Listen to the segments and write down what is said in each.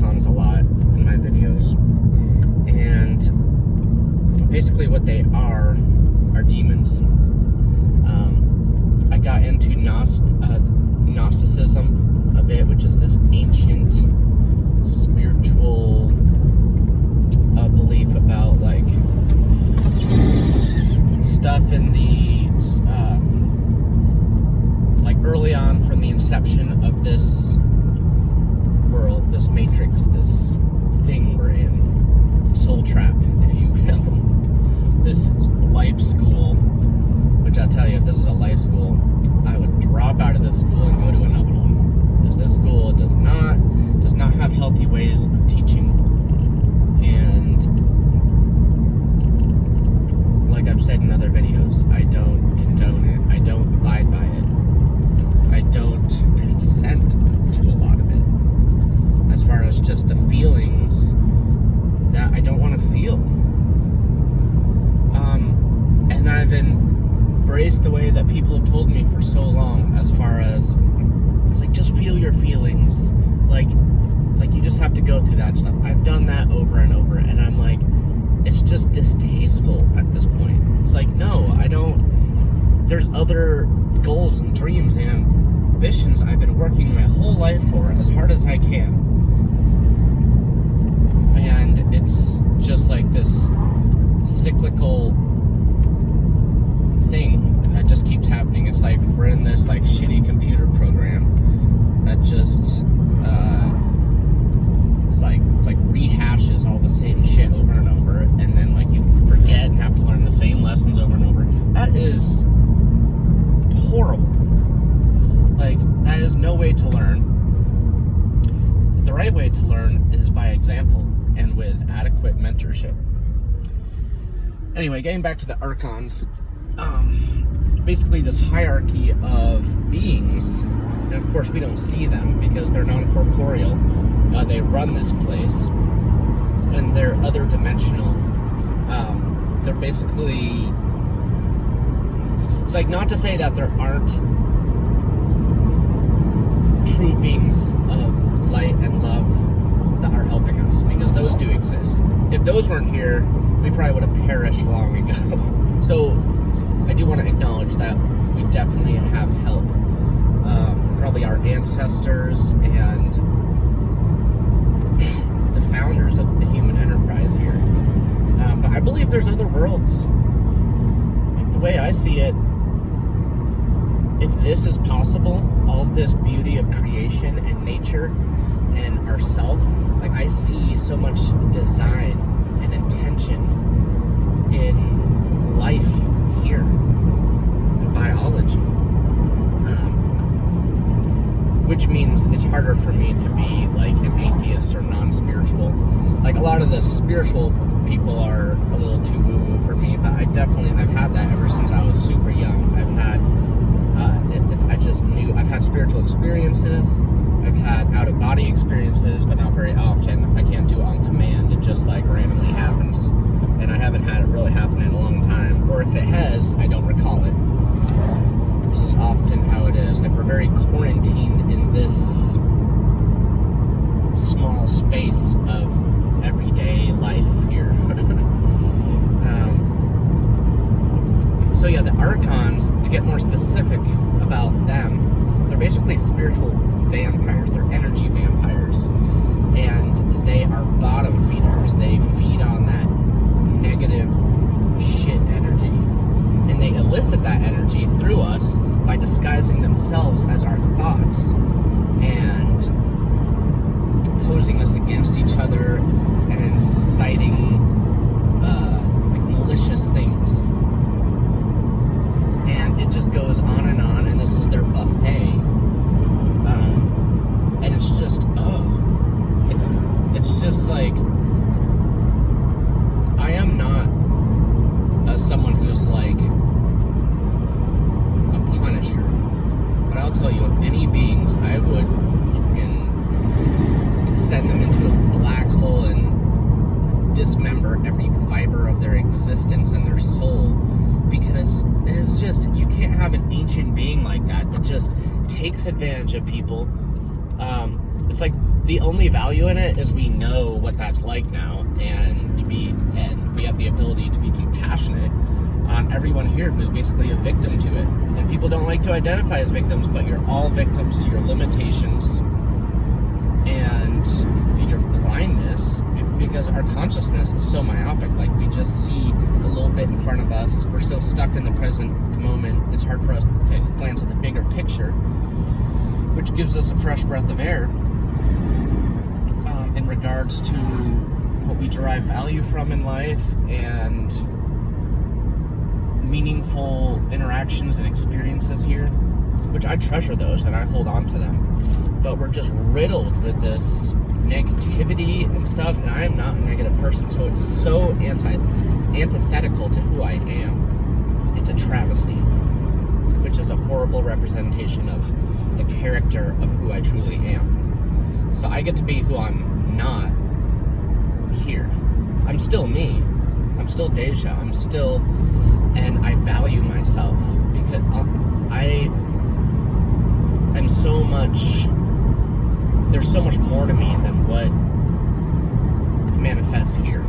Archons a lot in my videos. And basically what they are demons. I got into Gnosticism a bit, which is this ancient spiritual belief about like stuff in the like early on from the inception of this world, this matrix, this thing we're in, soul trap, if you will. This life school, which I'll tell you, if this is a life school, I would drop out of this school and go to another one, because this school does not have healthy ways of teaching. And like I've said in other videos, I don't condone it, I don't abide by it, I don't consent to a lot of it, as far as just the feelings that I don't want to feel. And I've embraced the way that people have told me for so long, as far as it's like, just feel your feelings, like you just have to go through that stuff. I've done that over and over, and I'm like, it's just distasteful at this point. It's like, no, I don't. There's other goals and dreams and ambitions I've been working my whole life for as hard as I can. And it's just like this cyclical thing that just keeps happening. It's like we're in this like shitty computer program that just it's like rehashes all the same shit over and over, and then like you forget and have to learn the same lessons over and over. That is horrible. Like, that is no way to learn. The right way to learn is by example and with adequate mentorship. Anyway, getting back to the Archons, basically this hierarchy of beings, and of course we don't see them because they're non-corporeal. They run this place, and they're other dimensional. They're basically, it's like, not to say that there aren't true beings of light and love that are helping us, because those do exist. If those weren't here, we probably would have perished long ago. So I do want to acknowledge that we definitely have help. Probably our ancestors and the founders of the human enterprise here. But I believe there's other worlds. Like, the way I see it, if this is possible, all this beauty of creation and nature and ourself, like, I see so much design and intention in life here, in biology. Which means it's harder for me to be like an atheist or non-spiritual. Like, a lot of the spiritual people are a little too woo-woo for me, but I've had that ever since I was super young. I've had, I've had spiritual experiences, I've had out-of-body experiences, but not very often. I can't do it on command, it just like randomly happens. And I haven't had it really happen in a long time, or if it has, I don't recall it. Which is often how it is. Like, we're very quarantined in this small space of everyday life here. So yeah, the Archons, to get more specific about them, they're basically spiritual vampires. They're energy vampires. And they are bottom feeders. They feed on that negative shit energy. And they elicit that energy through us by disguising themselves as our thoughts and posing us against each other and inciting like malicious things. And it just goes on, and this is their buffet. And it's just, it's just like, I am not someone who's like a punisher, but I'll tell you, if any beings, I would send them into a black hole and dismember every fiber of their existence and their soul, because it's just, you can't have an ancient being like that just takes advantage of people It's like the only value in it is we know what that's like now, and we have the ability to be compassionate on everyone here who's basically a victim to it. And people don't like to identify as victims, but you're all victims to your limitations and your blindness, because our consciousness is so myopic. Like, we just see the little bit in front of us. We're so stuck in the present moment, it's hard for us to glance at the bigger picture, which gives us a fresh breath of air in regards to what we derive value from in life and meaningful interactions and experiences here, which I treasure those and I hold on to them. But we're just riddled with this negativity and stuff, and I am not a negative person, so it's so antithetical to who I am. It's a travesty, which is a horrible representation of the character of who I truly am. So I get to be who I'm not here. I'm still me. I'm still Deja. And I value myself because I am so much. There's so much more to me than what manifests here,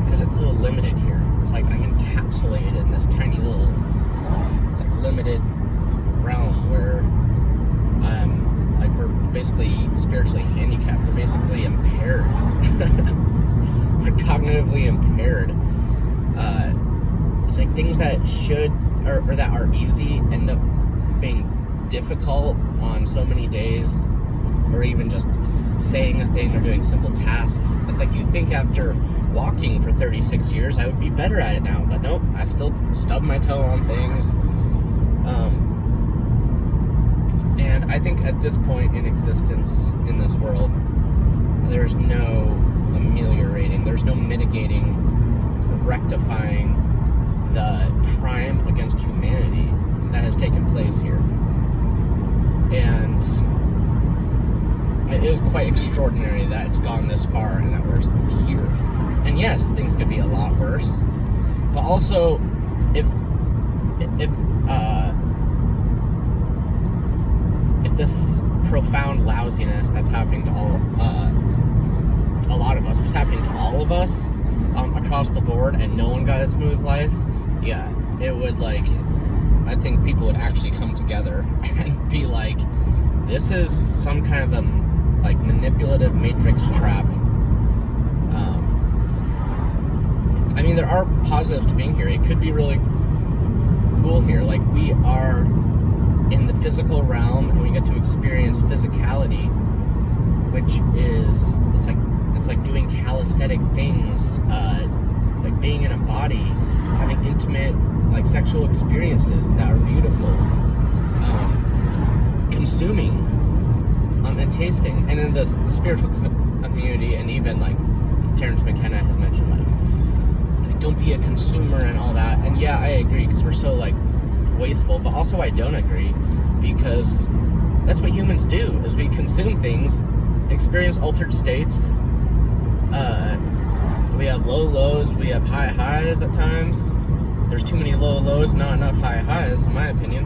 because it's so limited here. It's like I'm encapsulated in this tiny little, it's like limited realm where I'm like, we're basically spiritually handicapped. We're basically impaired. We're cognitively impaired. It's like things that should or that are easy end up being difficult on so many days, or even just saying a thing or doing simple tasks. It's like you think after walking for 36 years I would be better at it now, but nope, I still stub my toe on things. And I think at this point in existence in this world, there's no ameliorating, there's no mitigating, rectifying the crime against humanity that has taken place here. And it is quite extraordinary that it's gone this far and that we're here. And yes, things could be a lot worse. But also, if this profound lousiness that's happening to a lot of us, was happening to all of us across the board, and no one got a smooth life, yeah, it would, like, I think people would actually come together and be like, this is some kind of a like manipulative matrix trap. I mean, there are positives to being here. It could be really cool here. Like, we are in the physical realm and we get to experience physicality, which is it's like doing calisthenic things, like being in a body, having intimate, like, sexual experiences that are beautiful, consuming and tasting. And in the spiritual community, and even like Terrence McKenna has mentioned, like, don't be a consumer and all that. And yeah, I agree, because we're so like wasteful, but also I don't agree, because that's what humans do, is we consume things, experience altered states. We have low lows, we have high highs at times. There's too many low lows, not enough high highs, in my opinion,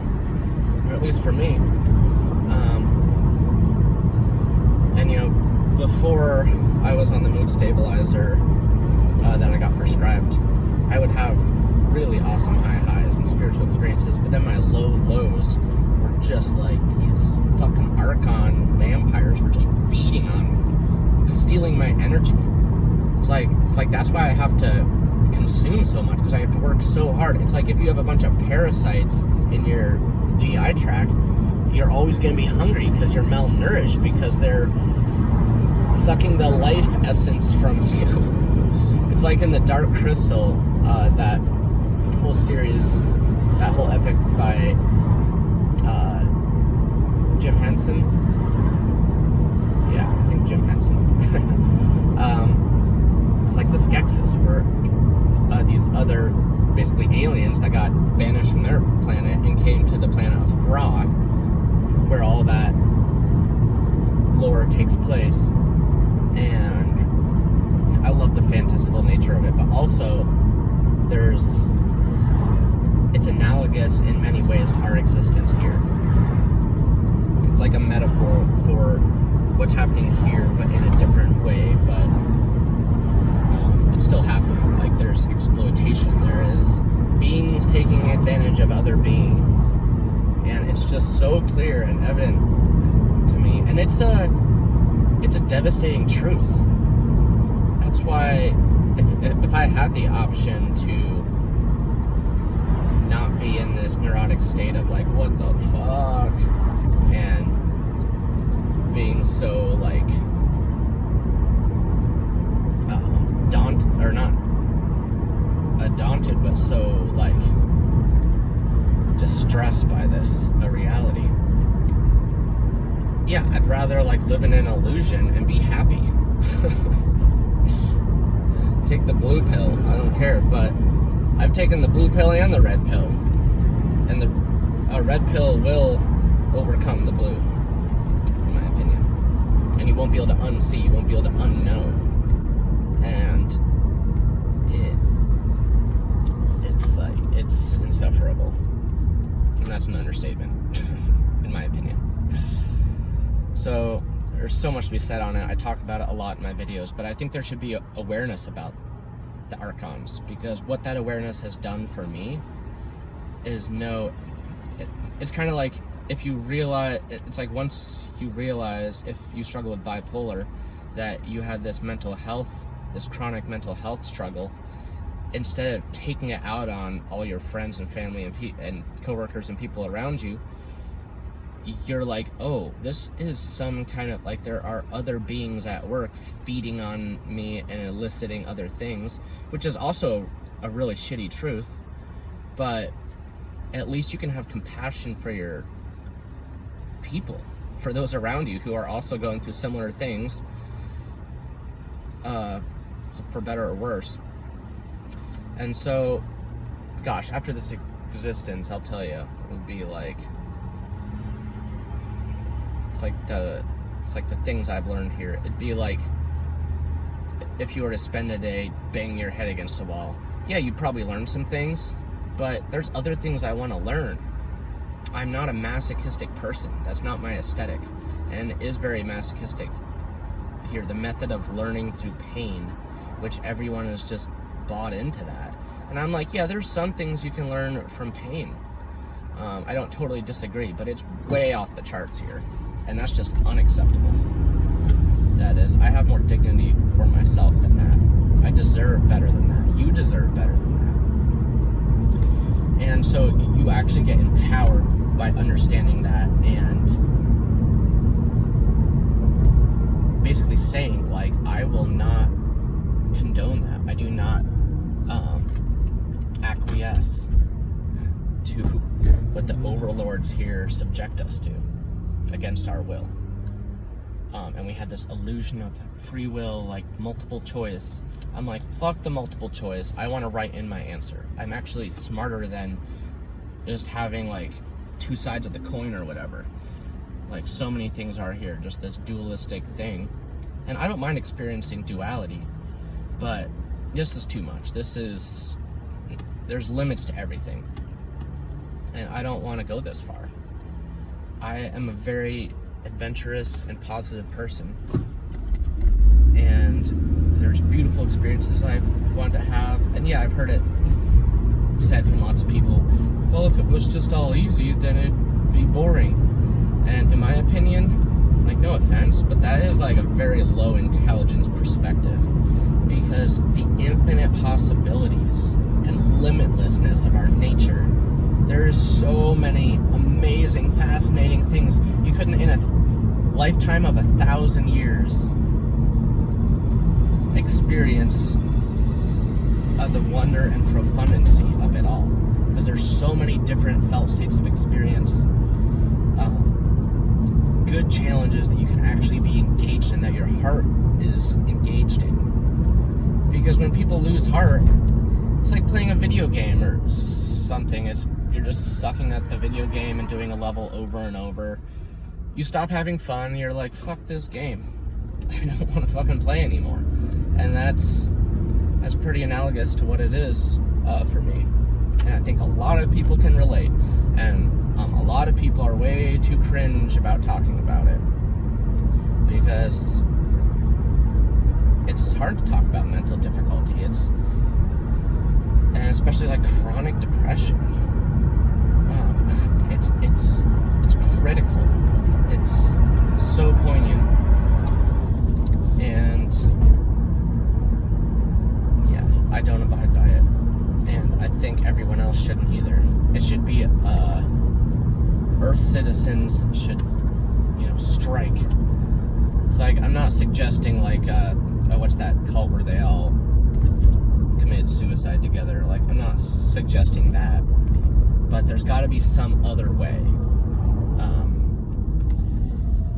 or at least for me. And you know, before I was on the mood stabilizer that I got prescribed, I would have really awesome high highs and spiritual experiences, but then my low lows were just like these fucking Archon vampires were just feeding on me, stealing my energy. It's like that's why I have to consume so much, because I have to work so hard. It's like if you have a bunch of parasites in your GI tract, you're always going to be hungry because you're malnourished, because they're sucking the life essence from you. It's like in the Dark Crystal, that whole series, that whole epic by Jim Henson. Yeah, I think Jim Henson. It's like the Skeksis, were these other basically aliens that got banished from their planet and came to the planet of Thra, where all that lore takes place. And I love the fantastical nature of it, but also it's analogous in many ways to our existence here. It's like a metaphor for what's happening here, but in a different way. But it's still happening. Like, there's exploitation. There is beings taking advantage of other beings, and it's just so clear and evident to me. And it's a devastating truth. That's why if I had the option to not be in this neurotic state of like, what the fuck, and being so like daunted, but so like distressed by this reality. Yeah, I'd rather like live in an illusion and be happy. Take the blue pill, I don't care, but I've taken the blue pill and the red pill, and the red pill will overcome the blue, in my opinion, and you won't be able to unsee, you won't be able to unknow, and it's insufferable, and that's an understatement, in my opinion. So there's so much to be said on it. I talk about it a lot in my videos, but I think there should be awareness about the Archons, because what that awareness has done for me is it's kind of like if you realize, it's like once you realize, if you struggle with bipolar, that you have this chronic mental health struggle, instead of taking it out on all your friends and family and coworkers and people around you, you're like, oh, this is some kind of, like, there are other beings at work feeding on me and eliciting other things, which is also a really shitty truth, but at least you can have compassion for your people, for those around you who are also going through similar things, for better or worse. And so, gosh, after this existence, I'll tell you, it would be like, it's like the things I've learned here. It'd be like if you were to spend a day banging your head against a wall. Yeah, you'd probably learn some things, but there's other things I want to learn. I'm not a masochistic person. That's not my aesthetic, and it is very masochistic here. The method of learning through pain, which everyone has just bought into that. And I'm like, yeah, there's some things you can learn from pain. I don't totally disagree, but it's way off the charts here. And that's just unacceptable. That is, I have more dignity for myself than that. I deserve better than that. You deserve better than that. And so you actually get empowered by understanding that and basically saying, like, I will not condone that. I do not acquiesce to what the overlords here subject us to against our will. And we have this illusion of free will, like multiple choice. I'm like, fuck the multiple choice. I want to write in my answer. I'm actually smarter than just having like two sides of the coin or whatever. Like so many things are here, just this dualistic thing. And I don't mind experiencing duality, but this is too much. There's limits to everything. And I don't want to go this far. I am a very adventurous and positive person. And there's beautiful experiences I've wanted to have. And yeah, I've heard it said from lots of people, well, if it was just all easy, then it'd be boring. And in my opinion, like, no offense, but that is like a very low intelligence perspective. Because the infinite possibilities and limitlessness of our nature, there's so many amazing, fascinating things you couldn't, in a lifetime of 1,000 years, experience of the wonder and profundancy of it all. Because there's so many different felt states of experience, good challenges that you can actually be engaged in, that your heart is engaged in. Because when people lose heart, it's like playing a video game or something. You're just sucking at the video game and doing a level over and over. You stop having fun, you're like, fuck this game. I don't want to fucking play anymore. And that's pretty analogous to what it is for me. And I think a lot of people can relate. And A lot of people are way too cringe about talking about it because it's hard to talk about mental difficulty. And especially like chronic depression. It's critical. It's so poignant. And yeah, I don't abide by it. And I think everyone else shouldn't either. It should be Earth citizens should, strike. It's like, I'm not suggesting like what's that cult where they all commit suicide together. Like, I'm not suggesting that, but there's got to be some other way.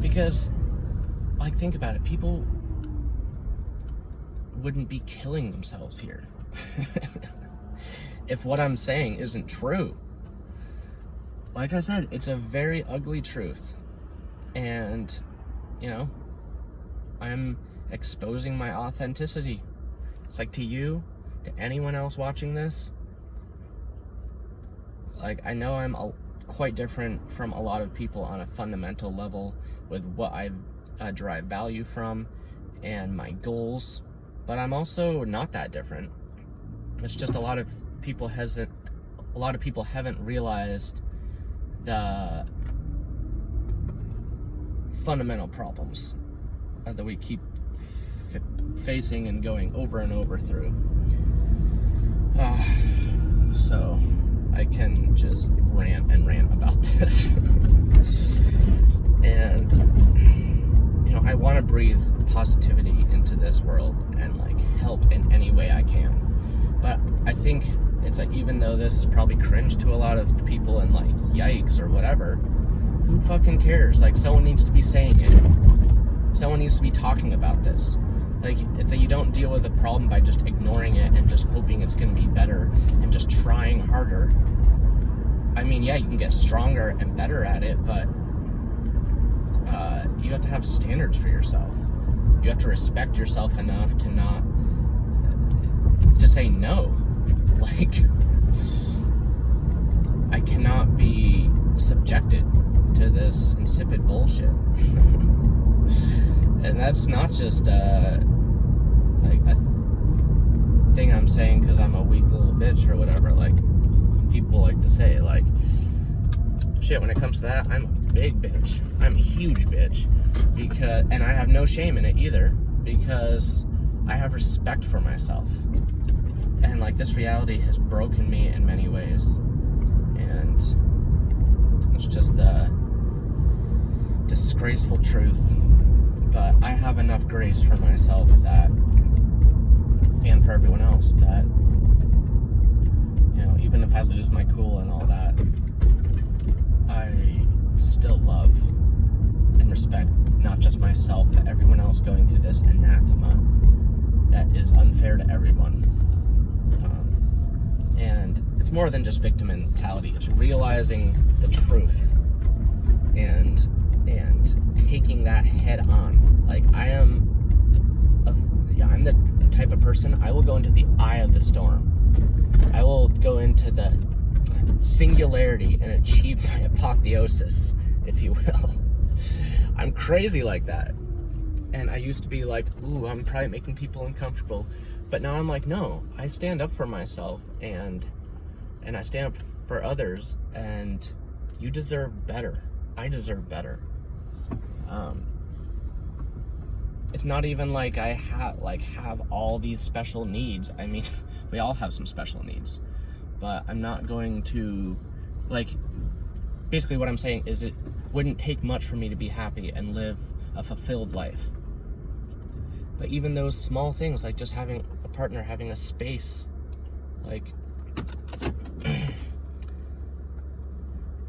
Because, like, think about it. People wouldn't be killing themselves here if what I'm saying isn't true. Like I said, it's a very ugly truth. And, I'm exposing my authenticity. It's like, to you, to anyone else watching this, like, I know I'm quite different from a lot of people on a fundamental level with what I derive value from and my goals, but I'm also not that different. It's just a lot of people haven't realized the fundamental problems that we keep facing and going over and over through. So I can just rant about this. And I want to breathe positivity into this world and like help in any way I can. But I think it's like, even though this is probably cringe to a lot of people and like, yikes or whatever, who fucking cares? Like, someone needs to be saying it. Someone needs to be talking about this. Like, it's like, you don't deal with a problem by just ignoring it and just hoping it's going to be better and just trying harder. I mean, yeah, you can get stronger and better at it, but you have to have standards for yourself. You have to respect yourself enough to not to say no. Like, I cannot be subjected to this insipid bullshit. And that's not just like a thing I'm saying because I'm a weak little bitch or whatever. Like, people like to say, like, shit, when it comes to that, I'm a big bitch. I'm a huge bitch. And I have no shame in it either, because I have respect for myself. And like, this reality has broken me in many ways. And it's just the disgraceful truth. But I have enough grace for myself that, and for everyone else, that, even if I lose my cool and all that, I still love and respect not just myself, but everyone else going through this anathema that is unfair to everyone. And it's more than just victim mentality. It's realizing the truth and taking that head on. Like, I'm the type of person, I will go into the eye of the storm. I will go into the singularity and achieve my apotheosis, if you will. I'm crazy like that. And I used to be like, ooh, I'm probably making people uncomfortable. But now I'm like, no, I stand up for myself and I stand up for others, and you deserve better. I deserve better. It's not even like I have all these special needs. I mean, we all have some special needs, but I'm not going to, like, basically what I'm saying is, it wouldn't take much for me to be happy and live a fulfilled life. But even those small things, like just having a partner, having a space, like,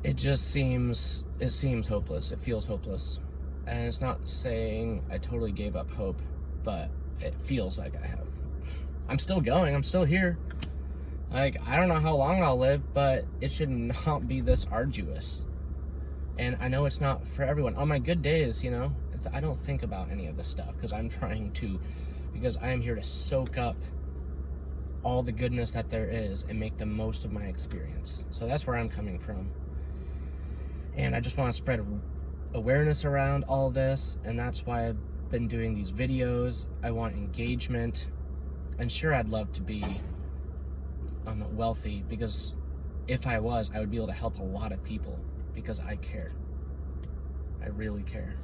it seems hopeless. It feels hopeless. And it's not saying I totally gave up hope, but it feels like I have. I'm still going. I'm still here. Like, I don't know how long I'll live, but it should not be this arduous. And I know it's not for everyone. On my good days, I don't think about any of this stuff because I am here to soak up all the goodness that there is and make the most of my experience. So that's where I'm coming from. And I just want to spread awareness around all this, and that's why I've been doing these videos. I want engagement, and sure, I'd love to be wealthy, because if I was, I would be able to help a lot of people, because I care. I really care.